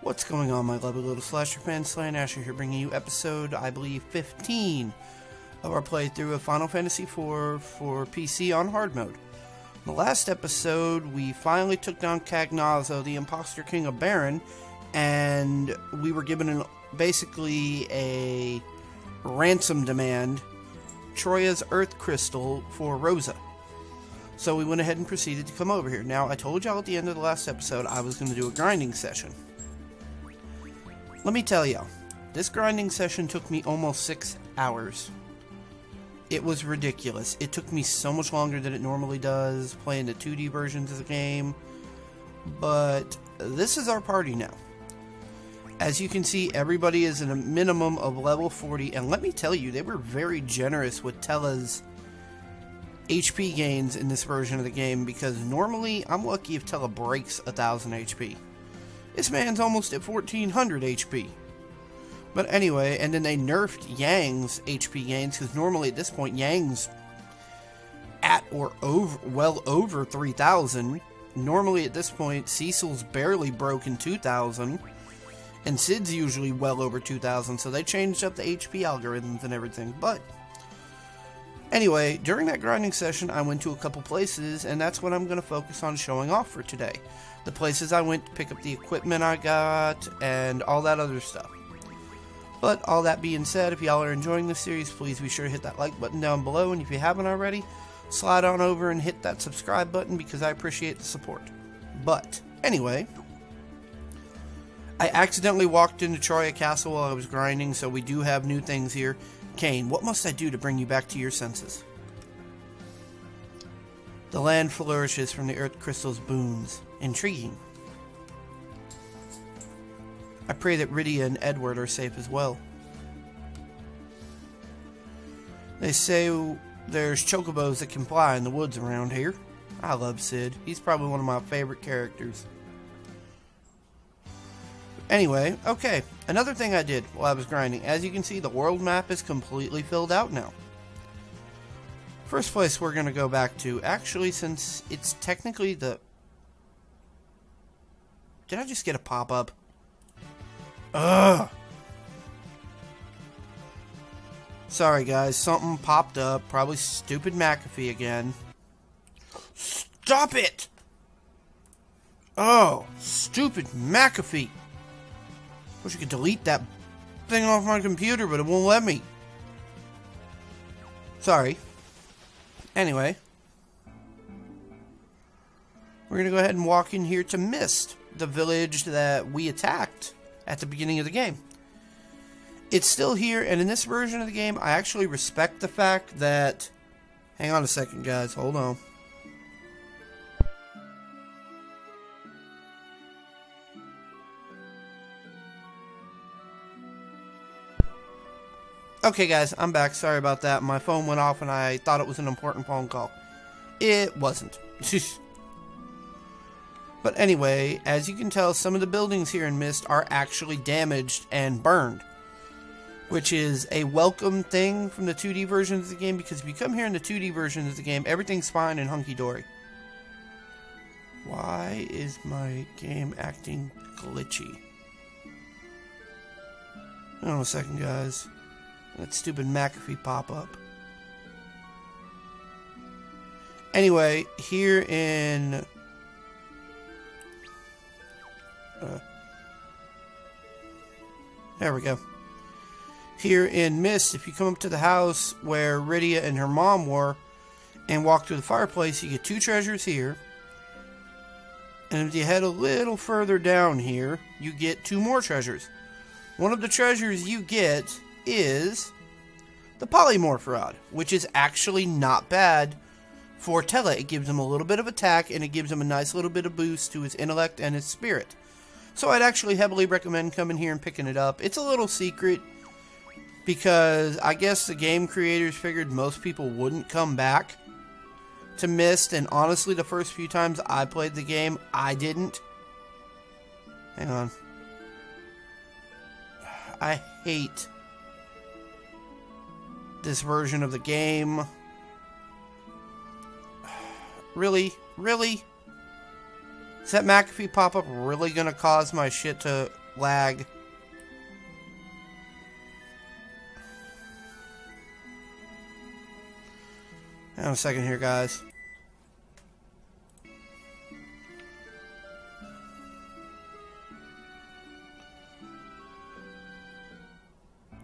What's going on, my lovely little slasher fans? Slayn here, bringing you episode, I believe, 15 of our playthrough of Final Fantasy IV for PC on hard mode. In the last episode, we finally took down Cagnazzo, the imposter king of Baron, and we were given basically a ransom demand, Troya's Earth Crystal for Rosa. So we went ahead and proceeded to come over here. Now, I told y'all at the end of the last episode I was going to do a grinding session. Let me tell y'all, this grinding session took me almost 6 hours. It was ridiculous. It took me so much longer than it normally does, playing the 2D versions of the game. But this is our party now. As you can see, everybody is in a minimum of level 40, and let me tell you, they were very generous with Tella's HP gains in this version of the game, because normally I'm lucky if Tella breaks 1000 HP. This man's almost at 1400 HP. But anyway, and then they nerfed Yang's HP gains, because normally at this point Yang's at or well over 3000. Normally at this point Cecil's barely broken 2000, and Sid's usually well over 2000, so they changed up the HP algorithms and everything. But anyway, during that grinding session I went to a couple places, and that's what I'm going to focus on showing off for today. The places I went to pick up the equipment I got, and all that other stuff. But all that being said, if y'all are enjoying this series, please be sure to hit that like button down below, and if you haven't already, slide on over and hit that subscribe button, because I appreciate the support. But anyway, I accidentally walked into Troya Castle while I was grinding, so we do have new things here. Cain, what must I do to bring you back to your senses? The land flourishes from the Earth Crystal's boons. Intriguing. I pray that Rydia and Edward are safe as well. They say there's chocobos that can fly in the woods around here. I love Sid. He's probably one of my favorite characters. Anyway, okay. Another thing I did while I was grinding. As you can see, the world map is completely filled out now. First place we're going to go back to, actually, since it's technically the... Did I just get a pop-up? Ugh! Sorry guys, something popped up. Probably stupid McAfee again. Stop it! Oh, stupid McAfee! Wish I could delete that thing off my computer, but it won't let me. Sorry. Anyway, we're going to go ahead and walk in here to Mist, the village that we attacked at the beginning of the game. It's still here, and in this version of the game, I actually respect the fact that... Hang on a second, guys. Hold on. Okay guys, I'm back. Sorry about that. My phone went off and I thought it was an important phone call. It wasn't. But anyway, as you can tell, some of the buildings here in Mist are actually damaged and burned, which is a welcome thing from the 2D versions of the game, because if you come here in the 2D versions of the game, everything's fine and hunky-dory. Why is my game acting glitchy? Hold on a second, guys. That stupid McAfee pop-up. Anyway, here in... there we go. Here in Mist, if you come up to the house where Rydia and her mom were and walk through the fireplace, you get 2 treasures here. And if you head a little further down here, you get 2 more treasures. One of the treasures you get is the polymorph rod, which is actually not bad for Tella. It gives him a little bit of attack, and it gives him a nice little bit of boost to his intellect and his spirit. So I'd actually heavily recommend coming here and picking it up. It's a little secret, because I guess the game creators figured most people wouldn't come back to Mist, and honestly, the first few times I played the game, I didn't. Hang on. I hate this version of the game. Really? Really? Is that McAfee pop-up really gonna cause my shit to lag. Hang on a second here, guys.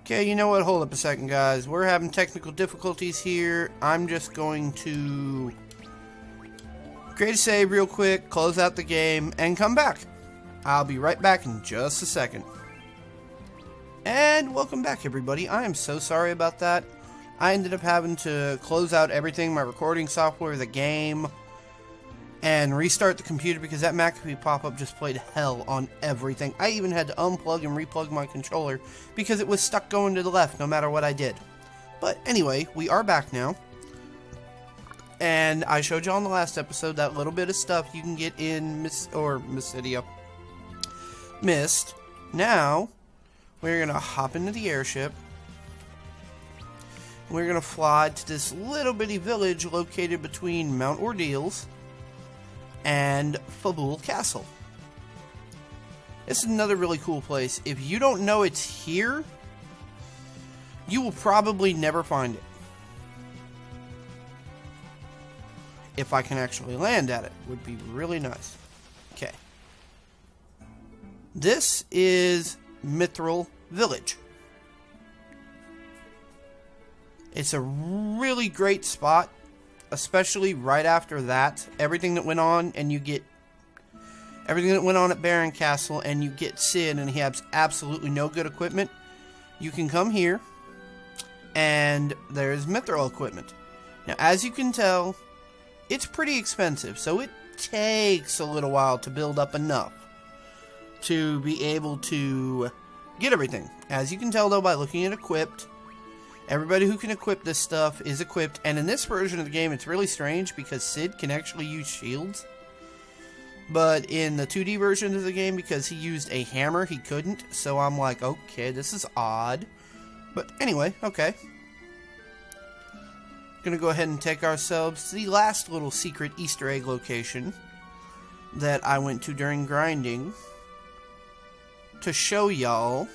Okay, you know what? Hold up a second, guys. We're having technical difficulties here. I'm just going to create a save real quick, close out the game, and come back. I'll be right back in just a second. And welcome back, everybody. I am so sorry about that. I ended up having to close out everything, my recording software, the game, and restart the computer because that McAfee pop-up just played hell on everything. I even had to unplug and replug my controller because it was stuck going to the left no matter what I did. But anyway, we are back now. And I showed you on the last episode that little bit of stuff you can get in Mist. Now, we're going to hop into the airship. We're going to fly to this little bitty village located between Mount Ordeals and Fabul Castle. This is another really cool place. If you don't know it's here, you will probably never find it. If I can actually land at it, would be really nice. Okay. This is Betrayal Village. It's a really great spot, especially right after that. Everything that went on, and you get everything that went on at Baron Castle, and you get Cid, and he has absolutely no good equipment. You can come here, and there's Mithril equipment. Now, as you can tell, it's pretty expensive, so it takes a little while to build up enough to be able to get everything. As you can tell, though, by looking at equipped, everybody who can equip this stuff is equipped, and in this version of the game, it's really strange because Cid can actually use shields. But in the 2D version of the game, because he used a hammer, he couldn't. So I'm like, okay, this is odd. But anyway, okay. Gonna go ahead and take ourselves to the last little secret Easter egg location that I went to during grinding to show y'all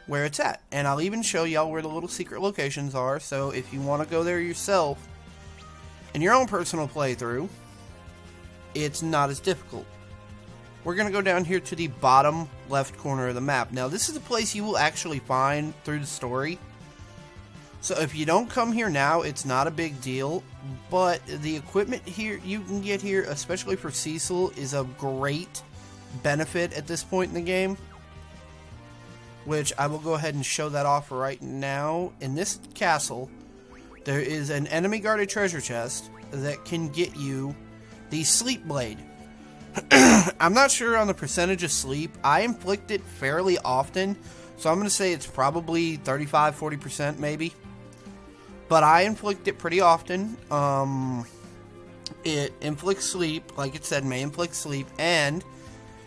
where it's at. And I'll even show y'all where the little secret locations are, so if you want to go there yourself in your own personal playthrough, it's not as difficult. We're going to go down here to the bottom left corner of the map. Now, this is a place you will actually find through the story. So if you don't come here now, it's not a big deal, but the equipment here you can get here, especially for Cecil, is a great benefit at this point in the game. Which I will go ahead and show that off right now. In this castle, there is an enemy guarded treasure chest that can get you the sleep blade. I'm not sure on the percentage of sleep. I inflict it fairly often, so I'm going to say it's probably 35-40% maybe. But I inflict it pretty often. It inflicts sleep, like it said, may inflict sleep, and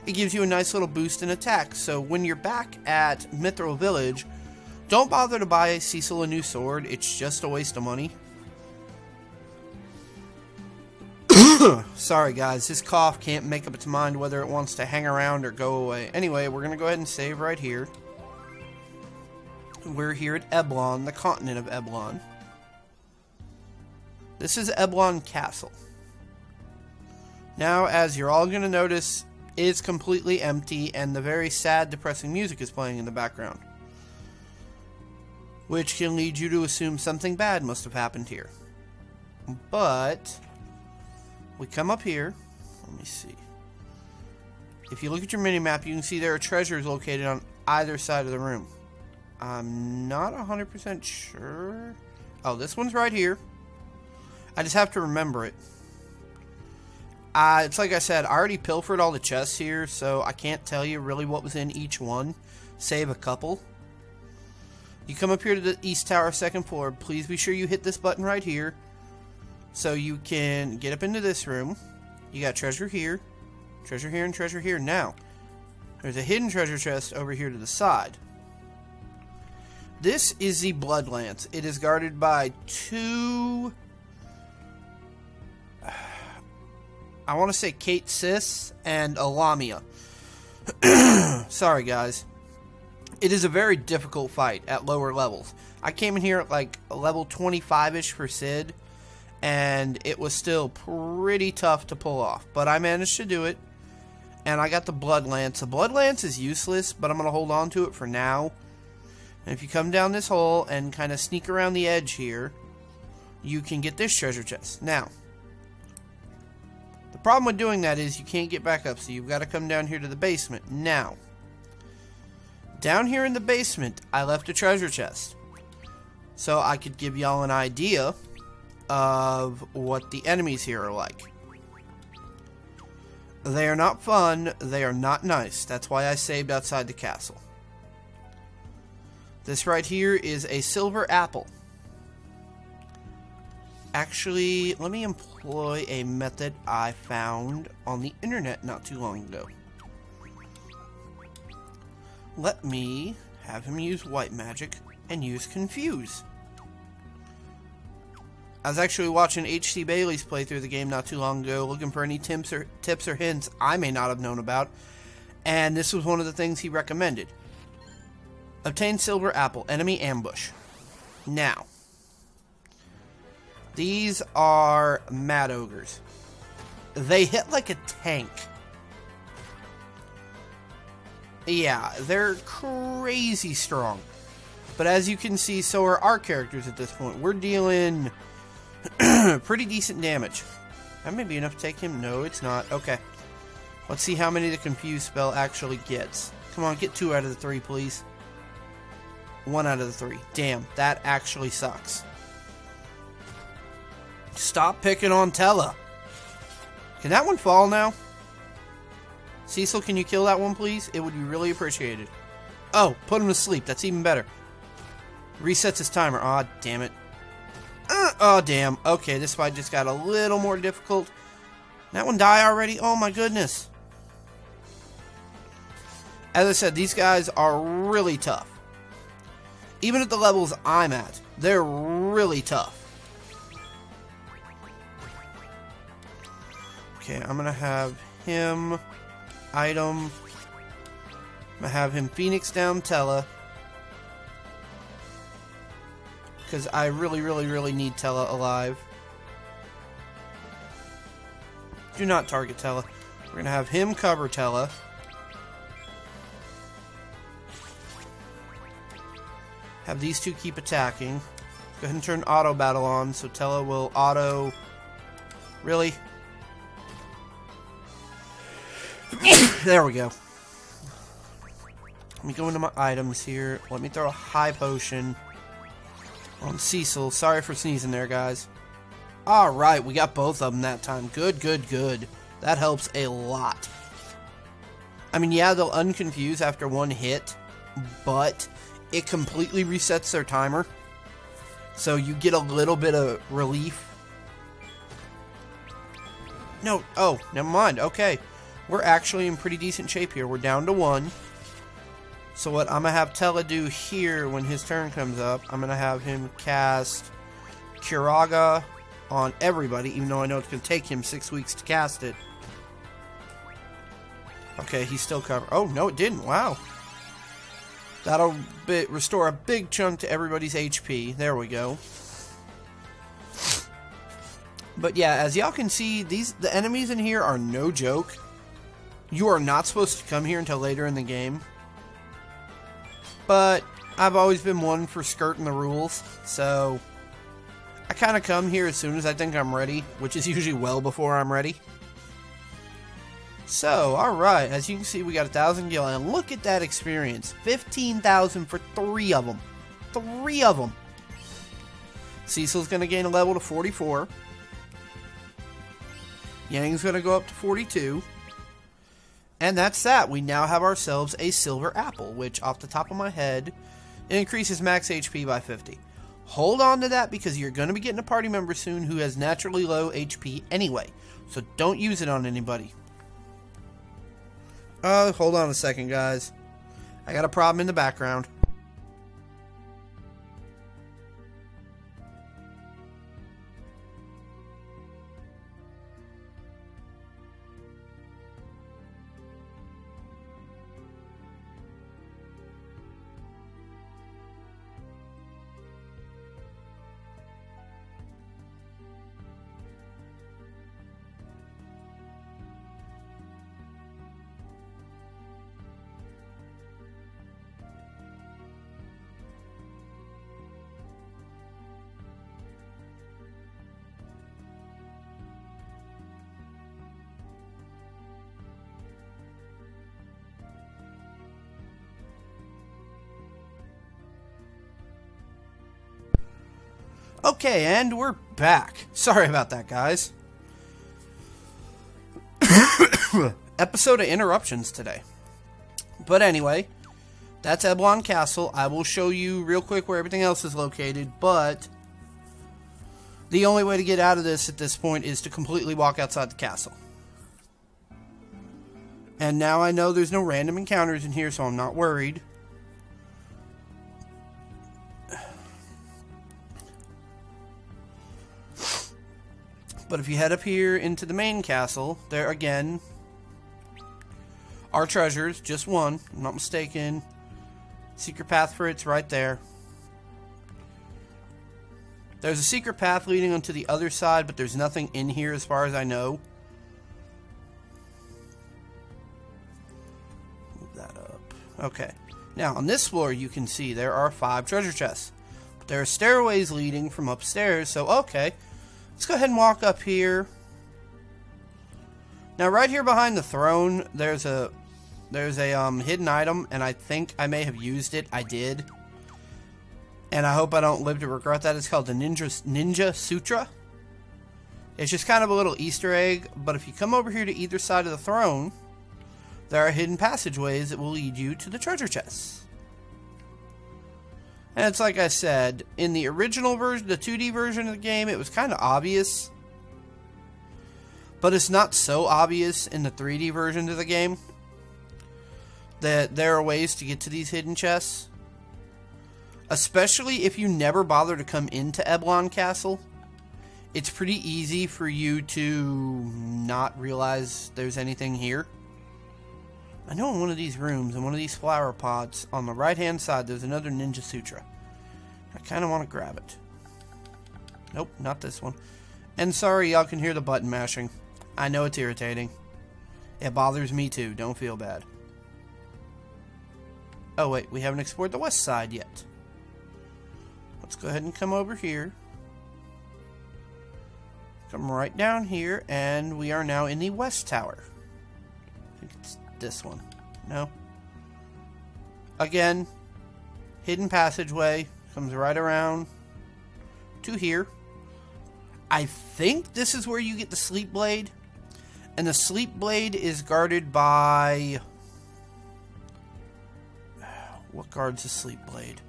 it gives you a nice little boost in attack. So when you're back at Betrayal Village, don't bother to buy Cecil a new sword. It's just a waste of money. Sorry guys, this cough can't make up its mind whether it wants to hang around or go away. Anyway, we're going to go ahead and save right here. We're here at Eblon, the continent of Eblon. This is Eblon Castle. Now, as you're all going to notice, it's completely empty, and the very sad, depressing music is playing in the background. Which can lead you to assume something bad must have happened here. But we come up here. Let me see. If you look at your mini-map, you can see there are treasures located on either side of the room. I'm not 100% sure. Oh, this one's right here. I just have to remember it. It's like I said, I already pilfered all the chests here, so I can't tell you really what was in each one, save a couple. You come up here to the East Tower, second floor. Please be sure you hit this button right here, so you can get up into this room. You got treasure here, and treasure here. Now, there's a hidden treasure chest over here to the side. This is the Blood Lance. It is guarded by two... I want to say Kate Sis and a Lamia. sorry guys. It is a very difficult fight at lower levels. I came in here at like level 25-ish for Sid, and it was still pretty tough to pull off. But I managed to do it, and I got the Blood Lance. The Blood Lance is useless, but I'm going to hold on to it for now. And if you come down this hole and kind of sneak around the edge here, you can get this treasure chest. Now, the problem with doing that is you can't get back up, so you've got to come down here to the basement. Now, down here in the basement, I left a treasure chest. So I could give y'all an idea of what the enemies here are like. They are not fun, they are not nice. That's why I saved outside the castle. This right here is a silver apple. Actually, let me employ a method I found on the internet not too long ago. Let me have him use white magic and use confuse. I was actually watching H.C. Bailey's playthrough of the game not too long ago, looking for any tips or hints I may not have known about, and this was one of the things he recommended. Obtain silver apple, enemy ambush. Now, these are mad ogres. They hit like a tank. Yeah, they're crazy strong. But as you can see, so are our characters at this point. We're dealing pretty decent damage. That may be enough to take him. No, it's not. Okay. Let's see how many the confuse spell actually gets. Come on, get 2 out of the 3, please. 1 out of the 3. Damn, that actually sucks. Stop picking on Tella. Can that one fall now? Cecil, can you kill that one, please? It would be really appreciated. Oh, put him to sleep. That's even better. Resets his timer. Aw, damn it. Oh, damn. Okay, this fight just got a little more difficult. That one die already? Oh, my goodness. As I said, these guys are really tough. Even at the levels I'm at, they're really tough. Okay, I'm going to have him... item. I'm gonna have him Phoenix down Tella, because I really need Tella alive. Do not target Tella. We're gonna have him cover Tella. Have these two keep attacking. Go ahead and turn auto battle on so Tella will auto. Really? There we go. Let me go into my items here. Let me throw a high potion on Cecil. Sorry for sneezing there, guys. Alright, we got both of them that time. Good. That helps a lot. I mean, yeah, they'll unconfuse after one hit, but it completely resets their timer. So you get a little bit of relief. No, oh, never mind. Okay. We're actually in pretty decent shape here. We're down to 1. So what I'm going to have Tella do here when his turn comes up, I'm going to have him cast Curaga on everybody, even though I know it's going to take him 6 weeks to cast it. Okay, he's still covered. Oh, no, it didn't. Wow. That'll restore a big chunk to everybody's HP. There we go. But yeah, as y'all can see, the enemies in here are no joke. You are not supposed to come here until later in the game. But I've always been one for skirting the rules, so I kind of come here as soon as I think I'm ready, which is usually well before I'm ready. So, alright, as you can see, we got 1,000 gil, and look at that experience. 15,000 for 3 of them. 3 of them. Cecil's going to gain a level to 44. Yang's going to go up to 42. And that's that. We now have ourselves a silver apple, which off the top of my head, it increases max HP by 50. Hold on to that because you're going to be getting a party member soon who has naturally low HP anyway. So don't use it on anybody. Hold on a second, guys. I got a problem in the background. Okay, and we're back. Sorry about that, guys. Episode of interruptions today. But anyway, that's Eblon Castle. I will show you real quick where everything else is located, but the only way to get out of this at this point is to completely walk outside the castle. And now I know there's no random encounters in here, so I'm not worried. But if you head up here into the main castle, there again are treasures. Just one, if I'm not mistaken. Secret path for it's right there. There's a secret path leading onto the other side, but there's nothing in here as far as I know. Move that up. Okay. Now, on this floor, you can see there are 5 treasure chests. But there are stairways leading from upstairs, so okay. Let's go ahead and walk up here. Now, right here behind the throne, there's a hidden item, and I think I may have used it. I did. And I hope I don't live to regret that. It's called the Ninja Sutra. It's just kind of a little Easter egg, but if you come over here to either side of the throne, there are hidden passageways that will lead you to the treasure chests. And it's like I said, in the original version, the 2D version of the game, it was kind of obvious. But it's not so obvious in the 3D version of the game that there are ways to get to these hidden chests. Especially if you never bother to come into Eblon Castle. It's pretty easy for you to not realize there's anything here. I know in one of these rooms, in one of these flower pots, on the right-hand side, there's another Ninja Sutra. I kind of want to grab it. Nope, not this one. And sorry, y'all can hear the button mashing. I know it's irritating. It bothers me too, don't feel bad. Oh wait, we haven't explored the west side yet. Let's go ahead and come over here. Come right down here, and we are now in the west tower. I think it's this one. No. Again, hidden passageway. Comes right around to here. I think this is where you get the sleep blade. And the sleep blade is guarded by... What guards the sleep blade?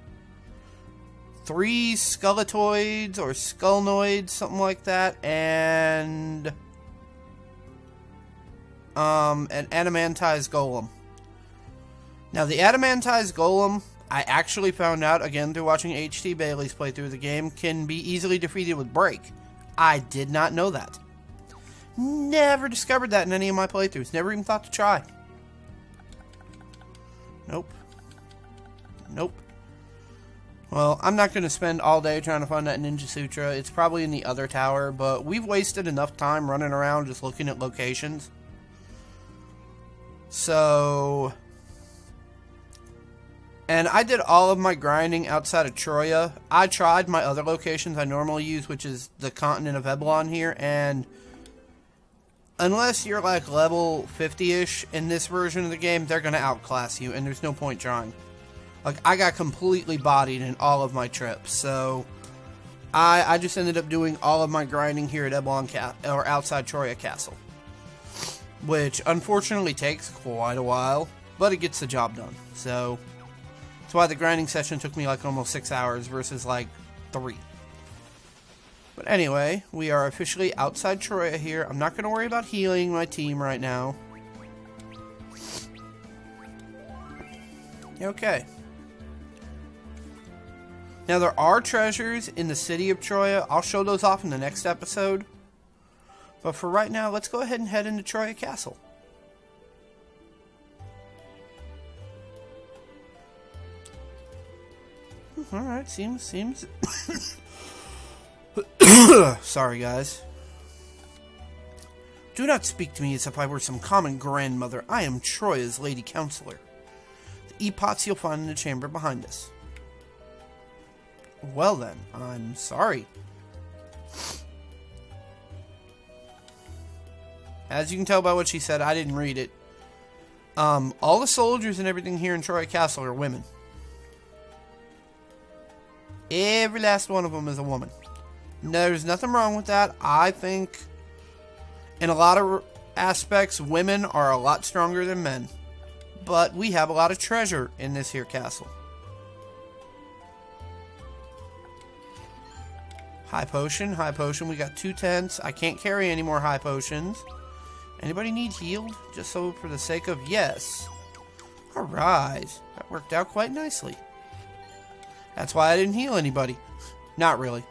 3 skeletoids or skullnoids, something like that, and an adamantized golem. Now, the adamantized golem, I actually found out, again, through watching HT Bailey's playthrough of the game, can be easily defeated with break. I did not know that. Never discovered that in any of my playthroughs. Never even thought to try. Nope. Nope. Well, I'm not going to spend all day trying to find that Ninja Sutra. It's probably in the other tower, but we've wasted enough time running around just looking at locations. So... And I did all of my grinding outside of Troya. I tried my other locations I normally use, which is the continent of Eblon here, and unless you're like level 50-ish in this version of the game, they're going to outclass you, and there's no point trying. Like, I got completely bodied in all of my trips, so I just ended up doing all of my grinding here at Eblon or outside Troya Castle, which unfortunately takes quite a while, but it gets the job done. So that's why the grinding session took me like almost 6 hours versus like 3. But anyway, we are officially outside Troya here. I'm not going to worry about healing my team right now. Okay. Now, there are treasures in the city of Troya. I'll show those off in the next episode. But for right now, let's go ahead and head into Troya Castle. Alright, seems... Sorry, guys. Do not speak to me as if I were some common grandmother. I am Troya's Lady Counselor. The e-pots you'll find in the chamber behind us. Well then, I'm sorry. As you can tell by what she said, I didn't read it. All the soldiers and everything here in Troya Castle are women. Every last one of them is a woman. There's nothing wrong with that. I think in a lot of aspects, women are a lot stronger than men. But we have a lot of treasure in this here castle. High potion, high potion. We got 2 tents. I can't carry any more high potions. Anybody need healed? Just so for the sake of yes. Alright. That worked out quite nicely. That's why I didn't heal anybody. Not really.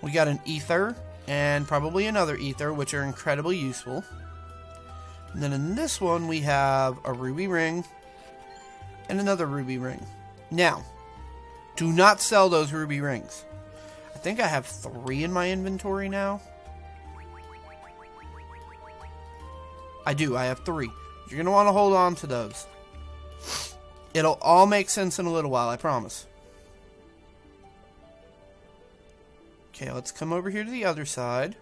We got an ether and probably another ether, which are incredibly useful. And then in this one, we have a ruby ring and another ruby ring. Now, do not sell those ruby rings. I think I have 3 in my inventory now. I do. I have 3. You're going to want to hold on to those. It'll all make sense in a little while, I promise. Okay, let's come over here to the other side.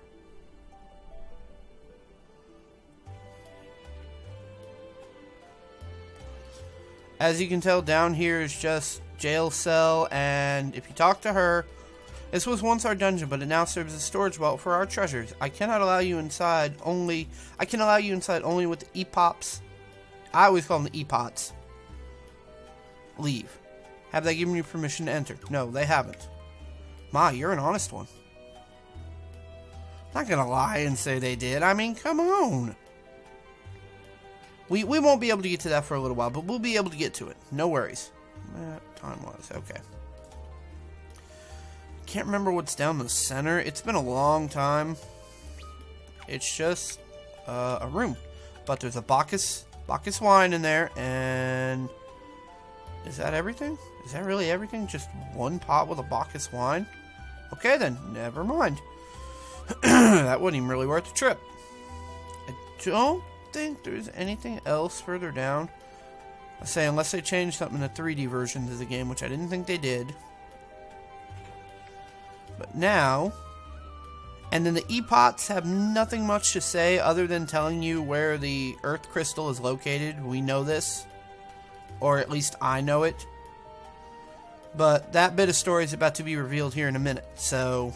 As you can tell, down here is just jail cell, and if you talk to her, this was once our dungeon, but it now serves as a storage vault for our treasures. I cannot allow you inside only. I can allow you inside only with the epops. I always call them the epots. Leave. Have they given you permission to enter? No, they haven't. Ma, you're an honest one. Not gonna lie and say they did. I mean, come on. We won't be able to get to that for a little while, but we'll be able to get to it. No worries. Time-wise, okay. Can't remember what's down the center. It's been a long time. It's just a room. But there's a Bacchus wine in there, and is that everything? Is that really everything? Just one pot with a Bacchus wine? Okay then, never mind. That wasn't even really worth the trip. I don't think there's anything else further down. I say, unless they changed something in the 3D versions of the game, which I didn't think they did. But now, and then the epots have nothing much to say other than telling you where the earth crystal is located. We know this, or at least I know it. But that bit of story is about to be revealed here in a minute, so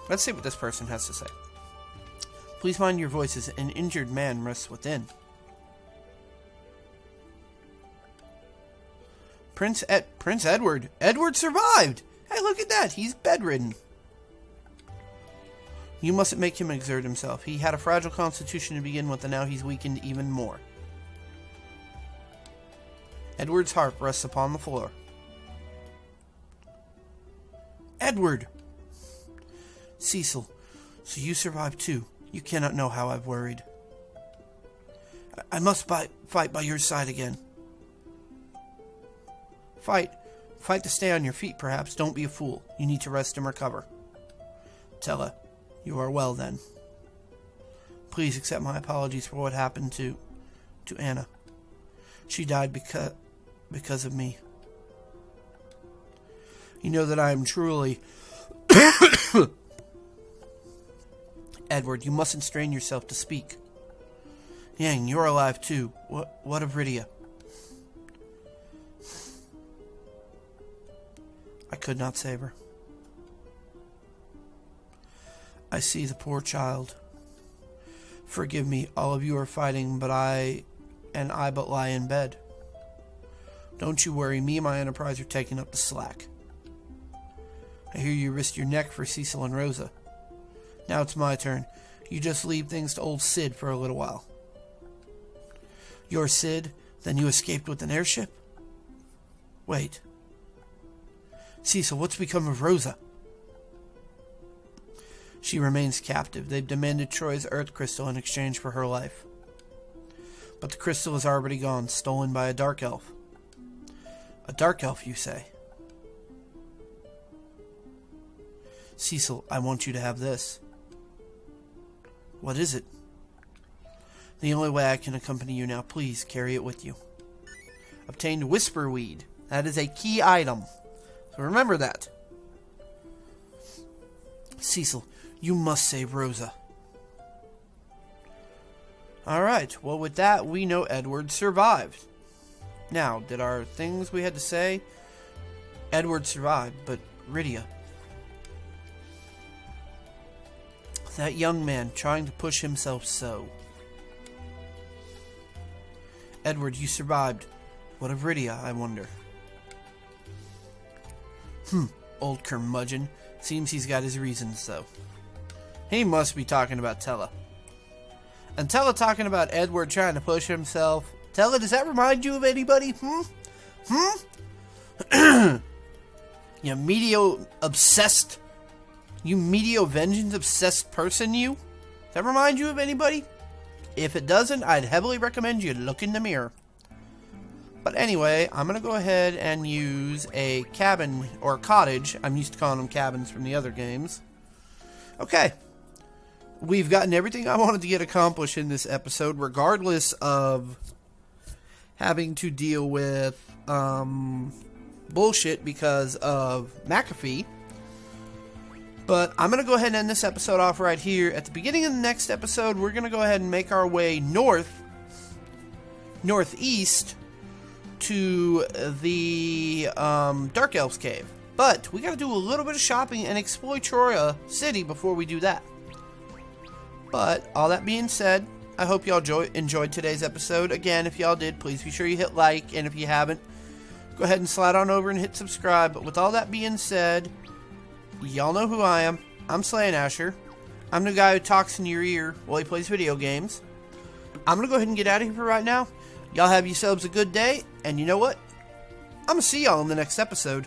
let's see what this person has to say. Please mind your voices. An injured man rests within. Prince Edward. Edward survived! Hey, look at that! He's bedridden. You mustn't make him exert himself. He had a fragile constitution to begin with, and now he's weakened even more. Edward's harp rests upon the floor. Edward! Cecil, so you survived too. You cannot know how I've worried. I must fight by your side again. Fight. Fight to stay on your feet, perhaps. Don't be a fool. You need to rest and recover. Tella, you are well then. Please accept my apologies for what happened to Anna. She died because of me. You know that I am truly... Edward, you mustn't strain yourself to speak. Yang, you're alive too. What of Rydia? I could not save her. I see the poor child. Forgive me, all of you are fighting, but I but lie in bed. Don't you worry, me and my enterprise are taking up the slack. I hear you risked your neck for Cecil and Rosa. Now it's my turn. You just leave things to old Sid for a little while. You're Sid? Then you escaped with an airship? Wait. Cecil, what's become of Rosa? She remains captive. They've demanded Troy's Earth Crystal in exchange for her life. But the crystal is already gone, stolen by a dark elf. A dark elf, you say? Cecil, I want you to have this. What is it? The only way I can accompany you now. Please, carry it with you. Obtained Whisperweed. That is a key item. So remember that. Cecil, you must save Rosa. Alright, well with that, we know Edward survived. Now, did our things we had to say Edward survived, but Rydia... That young man trying to push himself so. Edward, you survived. What of Rydia, I wonder? Old curmudgeon. Seems he's got his reasons, though. He must be talking about Tella. And Tella talking about Edward trying to push himself. Tella, does that remind you of anybody? You medio-obsessed... You medio-vengeance-obsessed person, you? Does that remind you of anybody? If it doesn't, I'd heavily recommend you look in the mirror. But anyway, I'm going to go ahead and use a cabin, or cottage. I'm used to calling them cabins from the other games. Okay. We've gotten everything I wanted to get accomplished in this episode, regardless of having to deal with bullshit because of McAfee. But I'm going to go ahead and end this episode off right here. At the beginning of the next episode, we're going to go ahead and make our way northeast to the Dark Elves Cave. But we got to do a little bit of shopping and explore Troya City before we do that. But all that being said, I hope y'all enjoyed today's episode. Again, if y'all did, please be sure you hit like. And if you haven't, go ahead and slide on over and hit subscribe. But with all that being said... Y'all know who I am. I'm Slayn Asher. I'm the guy who talks in your ear while he plays video games. I'm going to go ahead and get out of here for right now. Y'all have yourselves a good day. And you know what? I'm going to see y'all in the next episode.